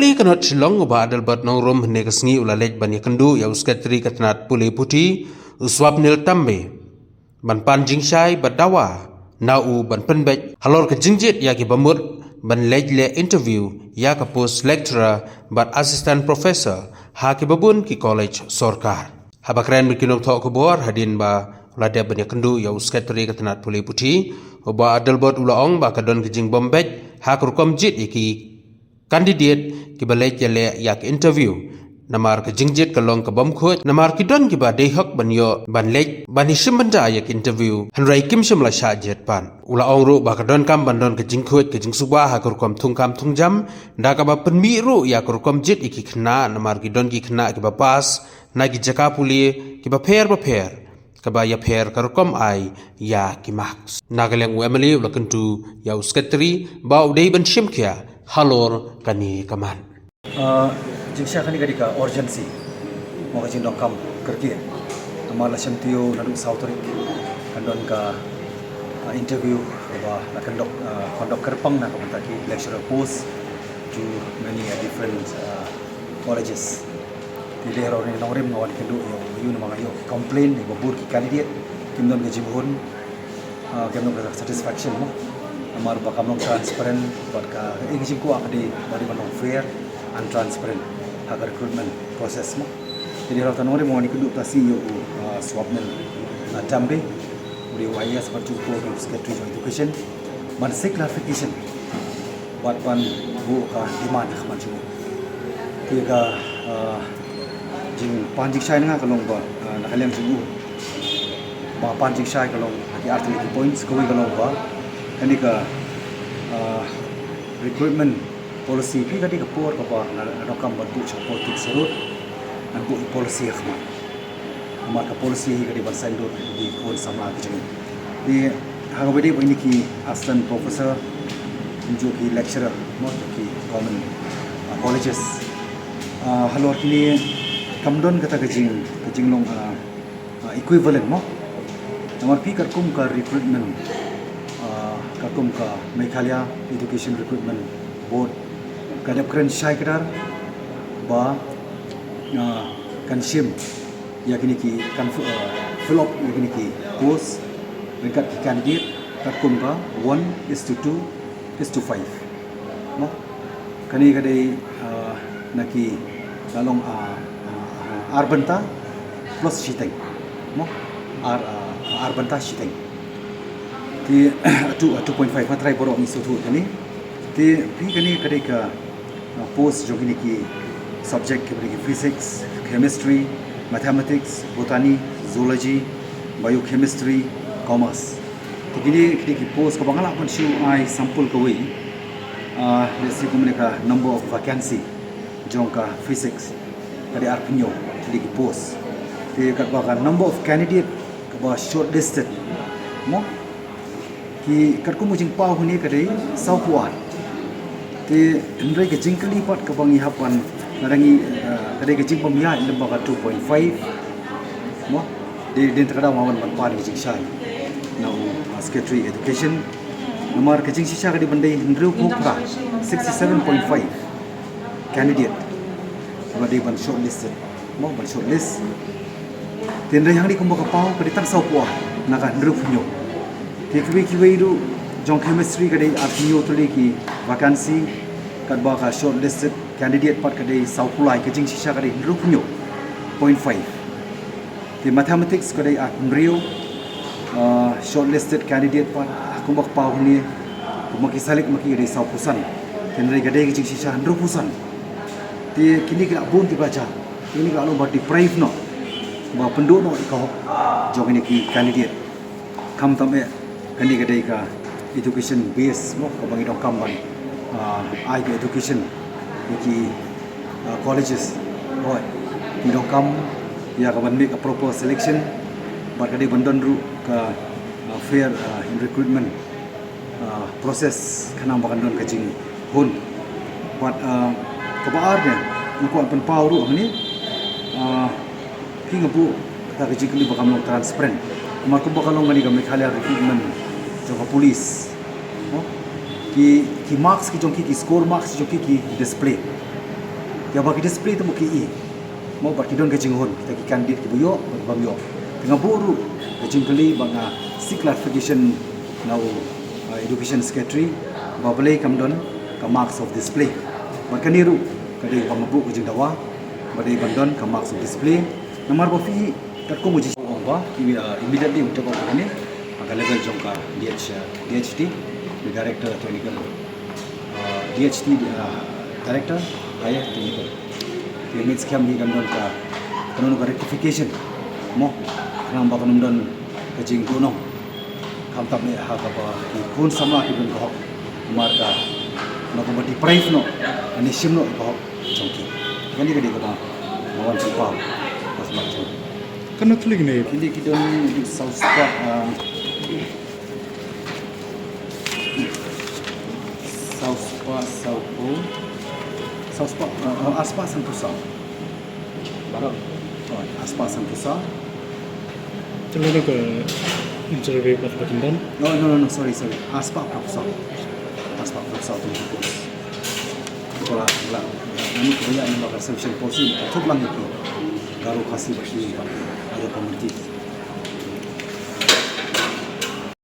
Kali kanot silong uba adal bat nongrom hene kesngi ulalej ban yakendu ya uskatri katnat pule puti uswap nil tambe ban pan jingshai bat dawa nau ban penbej halor ke jingjit ya ki bamut ban lejle interview ya ka post lecturer bat assistant professor ha ki babun ki college sorkar habakren bikinok thok kebor hadin ba ulade ban yakendu ya uskatri katnat pule puti uba adal bat ulaong ba kadon ke jing bombej ha kurkom jit iki kandidat ki balai jale yak interview namar ke jingjit ke long ke bom khoj namar ki don ki ba dei hok ban yo ban lej ban hisim banda yak interview hanrai kim shim la sha jet pan ula ong ru ba ka don kam ban don ke jing khoj ke jing suba ha kur kom thung kam thung jam da ka ba pen mi ru ya kur kom jit iki khna namar ki don ki khna ki ba pas na ki jaka puli ki ba pher ka ba ya pher kar kom ai ya ki max nagaleng wemeli ula kentu ya uskatri ba udei ban shim kya halor kani kaman. Jingsia kani kadika urgency mo ka jindong kam kerki amala semtio nadu sautrik kandon ka interview ba nakandok kondok kerpang na kapantaki lecturer post to many different colleges ti lero ni nongrim ngawan kendu yo mga yo complain ni babur ki candidate kimdon ka jibhun kimdon ka satisfaction mo amar ba kamong transparent buat ka igijing ko akadi bari manong fair and transparent agar recruitment proses mo jadi rata nori mo ni kudu tasi yo swab nel tambe uri waya seperti ko ke secretary of education man seek clarification buat pan bu ka demand ka man jumo tiga jing panjik sai nga kalong ba nakalem jumo ba panjik sai kalong aki article points ko kalong ba kani ka recruitment policy pi kadi ka por ka ba na kam bantu support serut an bu policy khma amar ka policy kadi ban do di kon samla ki jini di hagabedi bo ki assistant professor jo ki lecturer mo ki government colleges halor kini kamdon kata kajing long equivalent mo amar pi kar kum ka recruitment kakum ka Meghalaya Education Recruitment Board kadap keren syai kedar ba kan sim yakini ki kan fill up yakini ki post dekat ki candidate kakum ka 1:2:5 no kani kadai naki kalong arbanta plus shiteng no arbanta shiteng ti 2.5 matrai borok ni sutu kani ti pi kani kadai ka post jo kini ki subject ke bagi physics chemistry mathematics botany zoology biochemistry commerce ti kini ki post ka bangala pun siu ai sampul ka wi desi ka number of vacancy jong ka physics kadai arpinyo ti ki post ti ka baka number of candidate ka ba shortlisted mo ki kat ko mujing pau huni kadai sau kuat ti ndrai ke jingkali pat ka bangi hapan narangi kadai ke jing pemia lembaga 2.5 mo di terkadang mawan pan ke jing sai na secretary education nomor ke jing sisa kadai bandai ndru pukra 67.5 candidate kadai ban shortlisted mo ban shortlist tin ndrai hang di kumba ka pau kadai tak sau kuat naga ndru punyo kiwi du jong chemistry kadai artinyo tuli ki vacancy kad ba ka shortlisted candidate pat kadai saupulai ke jing sisa kadai rupnyo 0.5 ti mathematics kadai akmrio shortlisted candidate pat kumbak pau ni kumaki salik maki kadai saupusan tenrai kadai ke jing sisa rupusan ti kini ka bun ti baca ini ka lo ba deprive no ba penduk no ka jong ini ki candidate kam tambe kani kadai ka education base mo ka bangi dong kamban ai ke education ki colleges boy ki dong kam ya ka ban make a proper selection ba kadai bandon ru ka fair in recruitment process kana bakan don kajing hun but ka baar ne ko pan pau ru ni ki ngabu ta kajing kali bakam transparent maku bakalong ngani ka Meghalaya recruitment jong police ki marks ki jong ki score marks jong ki display Ya bagi display tu muki i. Mau bagi don gajing hon kita ki kandid ki buyo bang yo. Tengah buru gajing kali banga si clarification now education secretary babalai kam don ka marks of display. Bakaniru kadai bang bu gajing dawa badai bandon ka marks of display. Nomor bofi kat ko muji ba immediately untuk ko ni aga level jongka DHT the director technical DHT director ayah technical image kami gandon ka kanun ka rectification mo nang ba kanun don kajing dunong kam tab ne ha ka ba ki kun sama ki dun ko marka no ko bati price no ani sim no ko jongki kani ka di ko ba mawan pa pas macam Kan tulig ni. Hindi kita ni south spot Aspa Santosa. Baru. Aspa Santosa. Tulig na ka interview pa patindan. No, sorry. Aspa Santosa tu. Kalau ini kaya ini bakal section posi, tu lang itu. Garu kasih bagi ada komunitas.